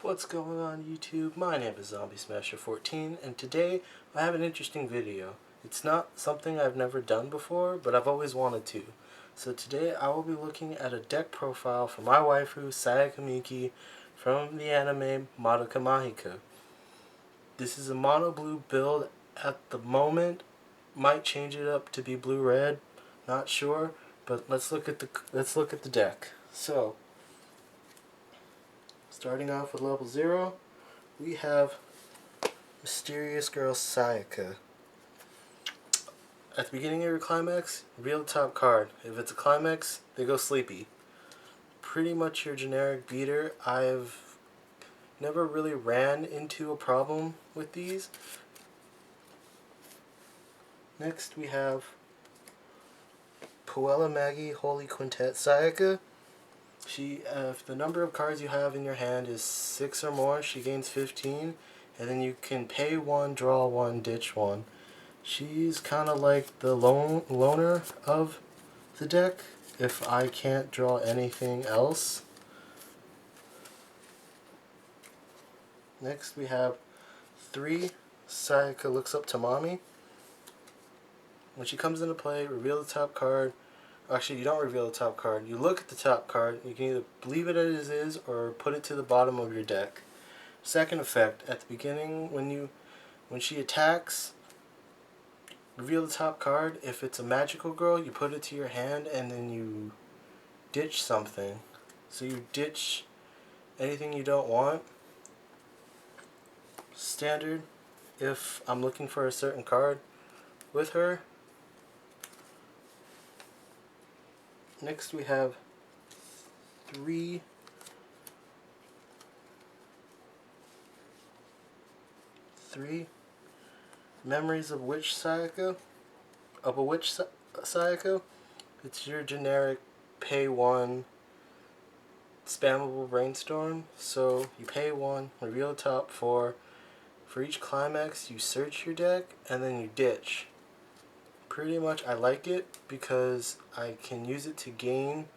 What's going on YouTube? My name is Zombie Smasher 14 and today I have an interesting video. It's not something I've never done before, but I've always wanted to. So today I will be looking at a deck profile for my waifu Sayaka from the anime Madoka Magica. This is a mono blue build at the moment. Might change it up to be blue red, not sure, but let's look at the deck. So starting off with level 0, we have Mysterious Girl Sayaka. At the beginning of your climax, reveal the top card. If it's a climax, they go sleepy. Pretty much your generic beater. I've never really ran into a problem with these. Next we have Puella Magi Holy Quintet Sayaka. If the number of cards you have in your hand is 6 or more, she gains 15, and then you can pay 1, draw 1, ditch 1. She's kind of like the loner of the deck, if I can't draw anything else. Next we have 3, Sayaka Looks Up to Mommy. When she comes into play, reveal the top card. Actually, you don't reveal the top card. You look at the top card. You can either leave it as is or put it to the bottom of your deck. Second effect, at the beginning, when she attacks, reveal the top card. If it's a magical girl, you put it to your hand and then you ditch something. So you ditch anything you don't want. Standard, if I'm looking for a certain card with her. Next we have 3 Memories of Witch Sayaka. Sayaka. It's your generic pay 1 spammable brainstorm. So you pay 1, reveal the top 4. For each climax, you search your deck and then you ditch. Pretty much I like it because I can use it to gain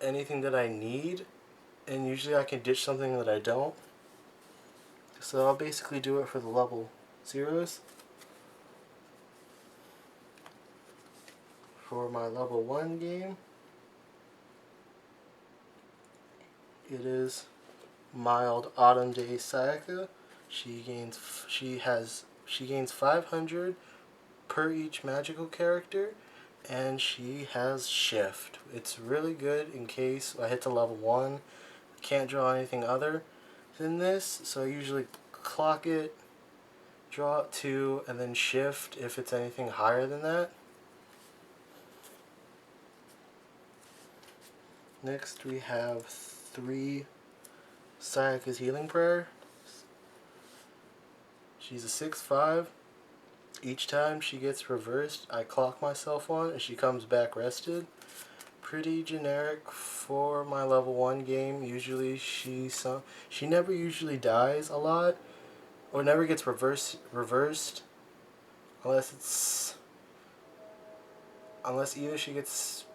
anything that I need, and usually I can ditch something that I don't. So I'll basically do it for the level 0s. For my level 1 game, it is Mild Autumn Day Sayaka. She gains 500 per each magical character, and she has shift. It's really good in case I hit to level 1, can't draw anything other than this, so I usually clock it, draw it 2, and then shift if it's anything higher than that. Next we have 3 Sayaka's Healing Prayer. She's a 6/5. Each time she gets reversed, I clock myself on and she comes back rested. Pretty generic for my level 1 game. Usually she never usually dies a lot or never gets reversed unless either she gets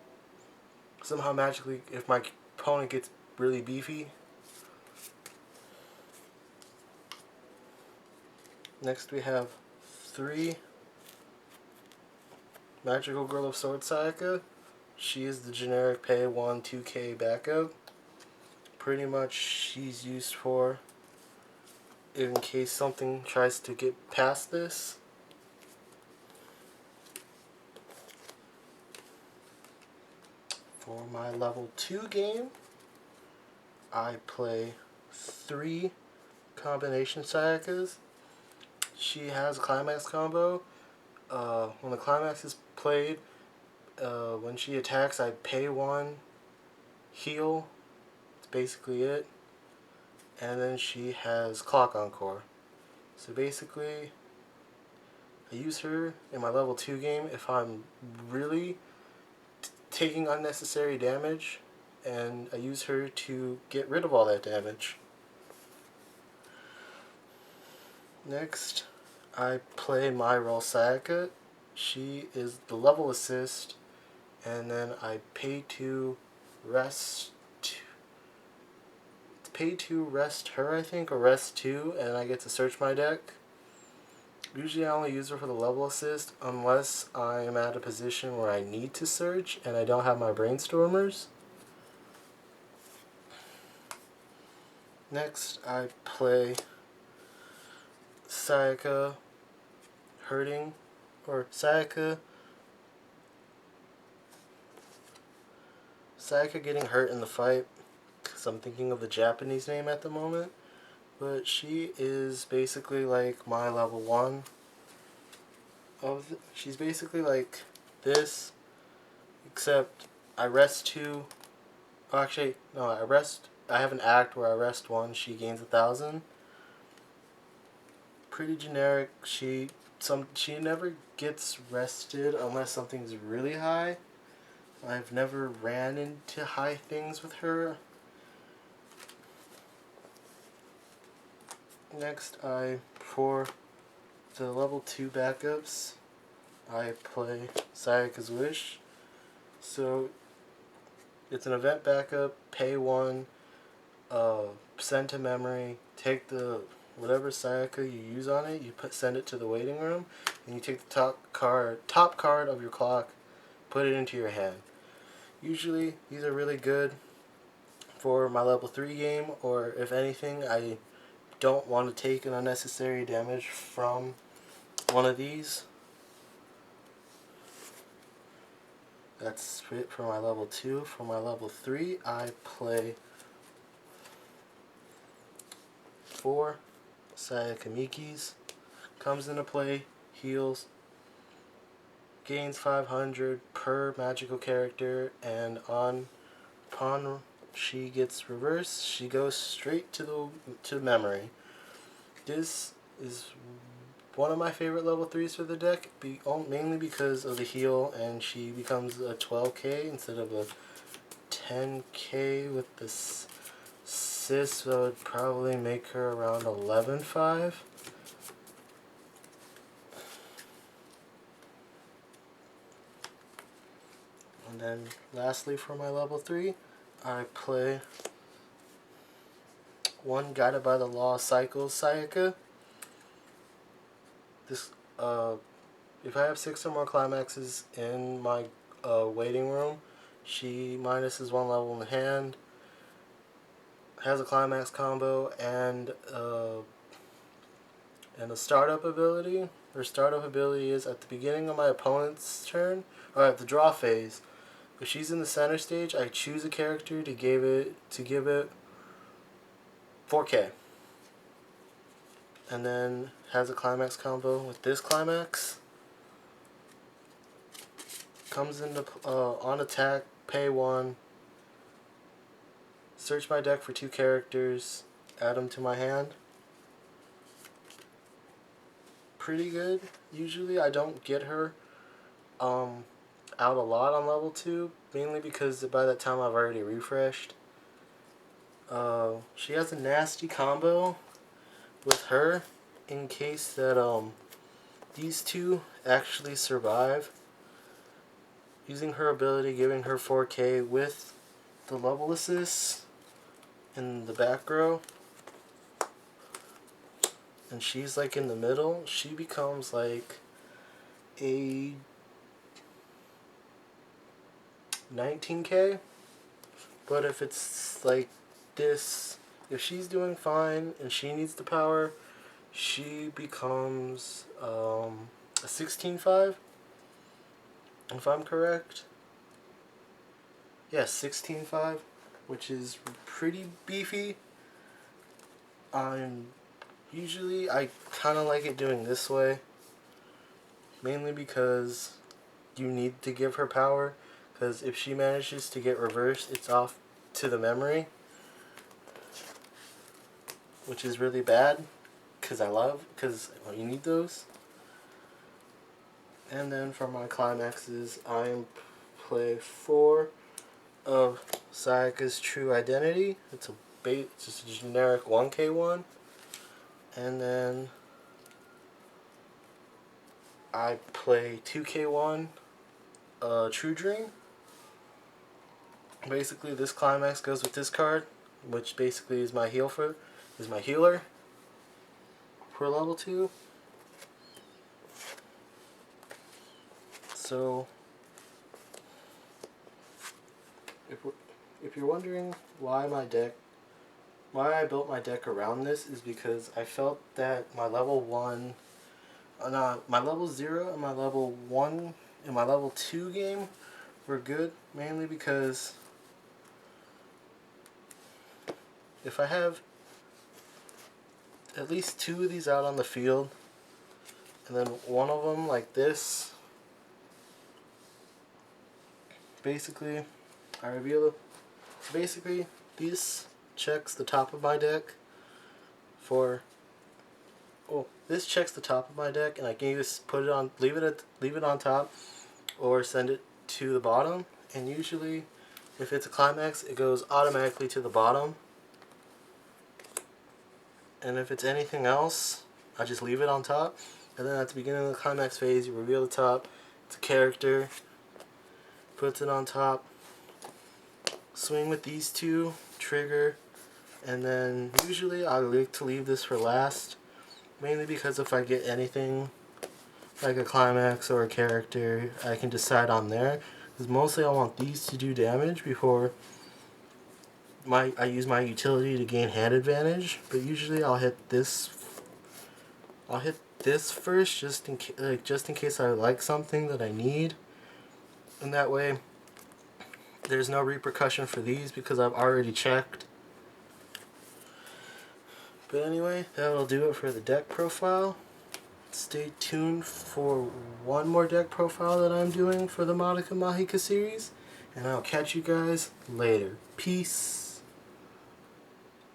somehow magically, if my opponent gets really beefy. Next we have 3 Magical Girl of Swords Sayaka. She is the generic pay 1 2k backup. Pretty much she's used for in case something tries to get past this. For my level 2 game, I play 3 combination Sayakas. She has a climax combo. When the climax is played, when she attacks, I pay 1, heal. That's basically it. And then she has Clock Encore. So basically, I use her in my level 2 game if I'm really taking unnecessary damage, and I use her to get rid of all that damage. Next, I play my role Sayaka. She is the level assist, and then I pay to rest pay to rest her, I think, or rest 2, and I get to search my deck. Usually I only use her for the level assist unless I'm at a position where I need to search and I don't have my brainstormers. Next I play Sayaka hurting, or Sayaka getting hurt in the fight, because I'm thinking of the Japanese name at the moment. But she is basically like my level 1. She's basically like this, except I rest 2. Oh, actually, no, I have an act where I rest 1, she gains 1,000. Pretty generic. She never gets rested unless something's really high. I've never ran into high things with her. Next, for the level 2 backups, I play Sayaka's Wish. So, it's an event backup, pay 1, send to memory, take the whatever Sayaka you use on it, send it to the waiting room, and you take the top card of your clock, put it into your hand. Usually, these are really good for my level 3 game, or if anything, I don't want to take an unnecessary damage from one of these. That's it for my level 2. For my level 3, I play 4 Sayaka Mikis. Comes into play, heals, gains 500 per magical character, and upon she gets reversed, she goes straight to memory. This is one of my favorite level 3s for the deck, mainly because of the heal, and she becomes a 12k instead of a 10k with the sis, so it would probably make her around 11.5. And then lastly for my level 3, I play 1 Guided by the Law Cycles Sayaka. This, if I have 6 or more climaxes in my waiting room, she minuses 1 level in the hand, has a climax combo, and a startup ability. Her startup ability is at the beginning of my opponent's turn, or at the draw phase. If she's in the center stage, I choose a character to give it 4k. And then has a climax combo with this climax. Comes into on attack, pay 1. Search my deck for 2 characters, add them to my hand. Pretty good. Usually I don't get her out a lot on level 2, mainly because by that time I've already refreshed. She has a nasty combo with her in case that these 2 actually survive. Using her ability, giving her 4k with the level assist in the back row, and she's like in the middle, she becomes like a 19k. But if it's like this, if she's doing fine and she needs the power, she becomes a 16.5, if I'm correct. Yes, 16.5, which is pretty beefy. Usually I kind of like it doing this way, mainly because you need to give her power, because if she manages to get reversed, it's off to the memory, which is really bad, because you need those. And then for my climaxes, I play 4 of Sayaka's True Identity. It's just a generic 1k one. And then I play 2k1 True Dream. Basically, this climax goes with this card. which basically is my healer for level 2. So if you're wondering why I built my deck around this, is because I felt that my level 1, my level 0 and my level 1 and my level 2 game were good, mainly because if I have at least 2 of these out on the field, and then one of them like this, basically, I reveal it. So basically, this checks the top of my deck for. Oh, this checks the top of my deck, and I can either put it on, leave it on top, or send it to the bottom. And usually, if it's a climax, it goes automatically to the bottom. And if it's anything else, I just leave it on top. And then at the beginning of the climax phase, you reveal the top. It's a character. Puts it on top. Swing with these 2. Trigger. And then usually I like to leave this for last. Mainly because if I get anything like a climax or a character, I can decide on there. Because mostly I want these to do damage before I use my utility to gain hand advantage. But usually I'll hit this. I'll hit this first, just in case I like something that I need, and that way there's no repercussion for these because I've already checked. But anyway, that'll do it for the deck profile. Stay tuned for one more deck profile that I'm doing for the Madoka Magica series, and I'll catch you guys later. Peace.